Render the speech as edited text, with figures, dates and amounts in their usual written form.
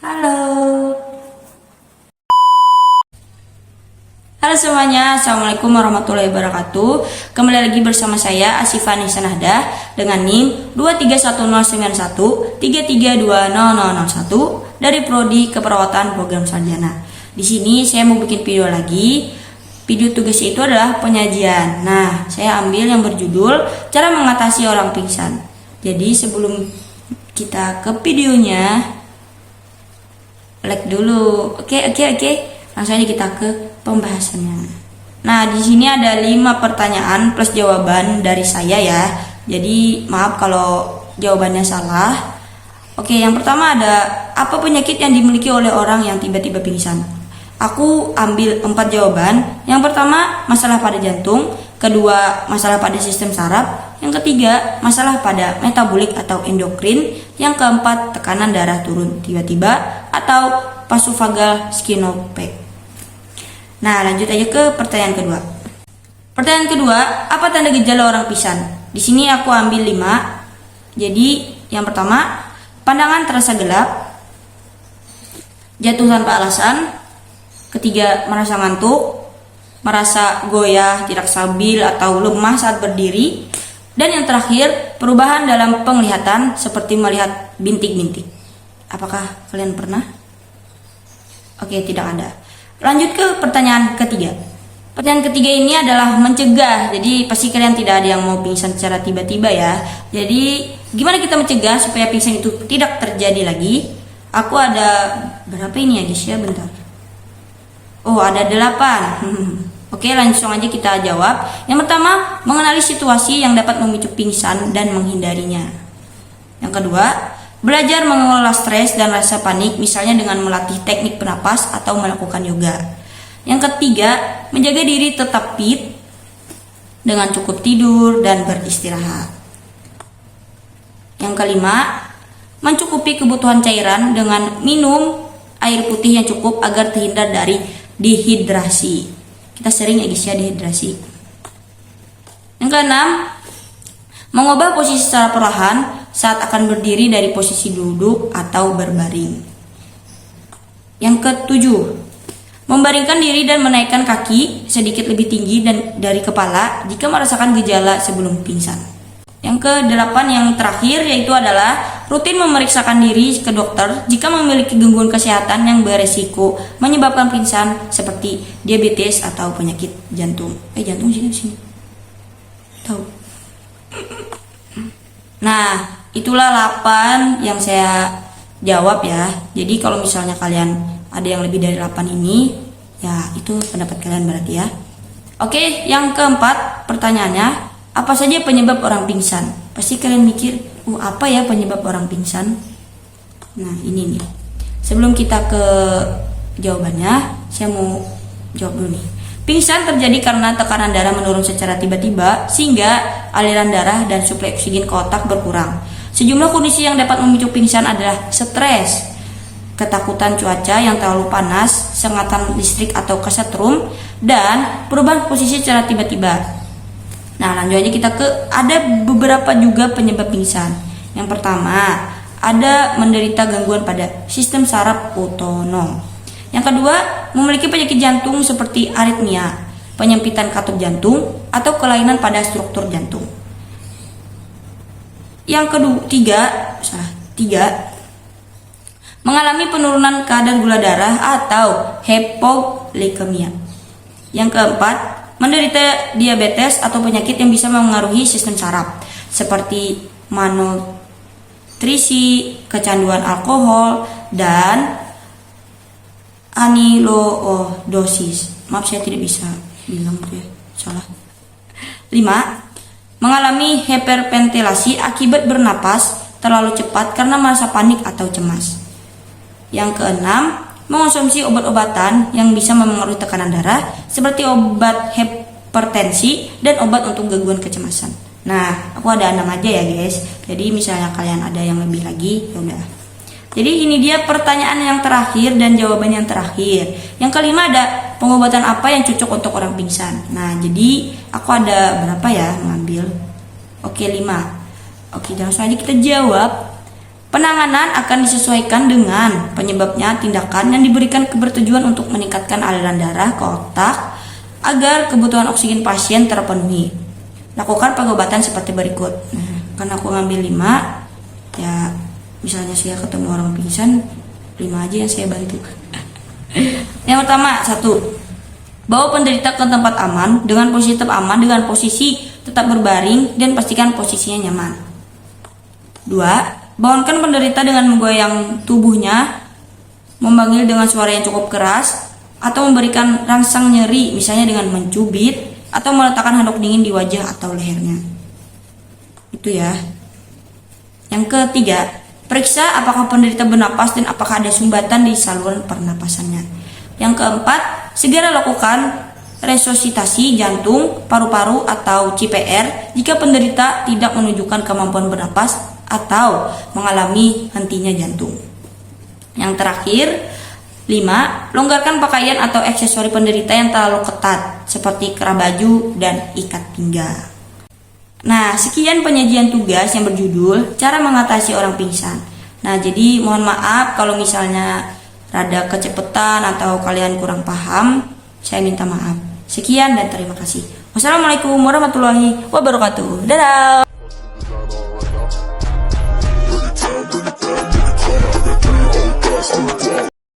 Halo. Halo semuanya, Assalamualaikum warahmatullahi wabarakatuh. Kembali lagi bersama saya Asifani Sanahdah dengan NIM 2310913320001 dari Prodi Keperawatan Program Sarjana. Di sini saya mau bikin video lagi. Video tugasnya itu adalah penyajian. Nah, saya ambil yang berjudul cara mengatasi orang pingsan. Jadi sebelum kita ke videonya, like dulu. Oke. Langsung aja kita ke pembahasannya. Nah, di sini ada 5 pertanyaan plus jawaban dari saya ya. Jadi maaf kalau jawabannya salah. Oke, yang pertama ada apa penyakit yang dimiliki oleh orang yang tiba-tiba pingsan? Aku ambil 4 jawaban. Yang pertama, masalah pada jantung. Kedua, masalah pada sistem saraf. Yang ketiga, masalah pada metabolik atau endokrin. Yang keempat, tekanan darah turun tiba-tiba atau vasovagal skenopek. Nah, lanjut aja ke pertanyaan kedua. Pertanyaan kedua, apa tanda gejala orang pingsan? Di sini aku ambil 5. Jadi, yang pertama, pandangan terasa gelap, jatuh tanpa alasan. Ketiga, merasa ngantuk, merasa goyah, tidak stabil atau lemah saat berdiri. Dan yang terakhir, perubahan dalam penglihatan seperti melihat bintik-bintik. Apakah kalian pernah? Oke, tidak ada. Lanjut ke pertanyaan ketiga. Pertanyaan ketiga ini adalah mencegah. Jadi pasti kalian tidak ada yang mau pingsan secara tiba-tiba ya. Jadi gimana kita mencegah supaya pingsan itu tidak terjadi lagi? Aku ada berapa ini ya guys ya, bentar. Oh, ada 8. Oke, langsung aja kita jawab. Yang pertama, mengenali situasi yang dapat memicu pingsan dan menghindarinya. Yang kedua, belajar mengelola stres dan rasa panik, misalnya dengan melatih teknik bernapas atau melakukan yoga. Yang ketiga, menjaga diri tetap fit dengan cukup tidur dan beristirahat. Yang kelima, mencukupi kebutuhan cairan dengan minum air putih yang cukup agar terhindar dari dehidrasi. Kita sering ya guys ya dehidrasi. Yang keenam, mengubah posisi secara perlahan saat akan berdiri dari posisi duduk atau berbaring. Yang ketujuh, membaringkan diri dan menaikkan kaki sedikit lebih tinggi dari kepala jika merasakan gejala sebelum pingsan. Yang kedelapan yang terakhir yaitu adalah rutin memeriksakan diri ke dokter jika memiliki gangguan kesehatan yang beresiko menyebabkan pingsan seperti diabetes atau penyakit jantung. Jantung sini. Tahu. Nah, itulah 8 yang saya jawab ya. Jadi kalau misalnya kalian ada yang lebih dari 8 ini, ya itu pendapat kalian berarti ya. Oke, yang keempat pertanyaannya, apa saja penyebab orang pingsan? Pasti kalian mikir, apa ya penyebab orang pingsan? Nah, ini nih. Sebelum kita ke jawabannya, saya mau jawab dulu nih. Pingsan terjadi karena tekanan darah menurun secara tiba-tiba sehingga aliran darah dan suplai oksigen ke otak berkurang. Sejumlah kondisi yang dapat memicu pingsan adalah stres, ketakutan cuaca yang terlalu panas, sengatan listrik atau kesetrum, dan perubahan posisi secara tiba-tiba. Nah, lanjut aja kita ke ada beberapa juga penyebab pingsan. Yang pertama, ada menderita gangguan pada sistem saraf otonom. Yang kedua, memiliki penyakit jantung seperti aritmia, penyempitan katup jantung, atau kelainan pada struktur jantung. Yang tiga, mengalami penurunan kadar gula darah atau hypoglikemia. Yang keempat, menderita diabetes atau penyakit yang bisa mempengaruhi sistem saraf seperti malnutrisi, kecanduan alkohol, dan amiloidosis. Maaf saya tidak bisa bilang ya, salah. 5. Mengalami hiperventilasi akibat bernapas terlalu cepat karena merasa panik atau cemas. Yang keenam, mengonsumsi obat-obatan yang bisa mempengaruhi tekanan darah seperti obat hipertensi dan obat untuk gangguan kecemasan. Nah, aku ada 6 aja ya guys. Jadi misalnya kalian ada yang lebih lagi, ya udah. Jadi ini dia pertanyaan yang terakhir dan jawaban yang terakhir. Yang kelima ada pengobatan apa yang cocok untuk orang pingsan. Nah, jadi aku ada berapa ya mengambil? Oke, 5. Oke, langsung aja kita jawab. Penanganan akan disesuaikan dengan penyebabnya. Tindakan yang diberikan bertujuan untuk meningkatkan aliran darah ke otak agar kebutuhan oksigen pasien terpenuhi. Lakukan pengobatan seperti berikut. Nah, karena aku ngambil 5, ya misalnya saya ketemu orang pingsan, 5 aja yang saya bantu. Yang pertama, 1. Bawa penderita ke tempat aman dengan posisi tetap berbaring dan pastikan posisinya nyaman. 2. Bangunkan penderita dengan menggoyang tubuhnya, memanggil dengan suara yang cukup keras, atau memberikan rangsang nyeri, misalnya dengan mencubit atau meletakkan handuk dingin di wajah atau lehernya. Itu ya. Yang ketiga, periksa apakah penderita bernapas dan apakah ada sumbatan di saluran pernapasannya. Yang keempat, segera lakukan resusitasi jantung, paru-paru, atau CPR jika penderita tidak menunjukkan kemampuan bernapas atau mengalami hentinya jantung. Yang terakhir, 5. Longgarkan pakaian atau aksesori penderita yang terlalu ketat seperti kerah baju dan ikat pinggang. Nah, sekian penyajian tugas yang berjudul cara mengatasi orang pingsan. Nah, jadi mohon maaf kalau misalnya rada kecepatan atau kalian kurang paham, saya minta maaf. Sekian dan terima kasih. Wassalamualaikum warahmatullahi wabarakatuh. Dadah.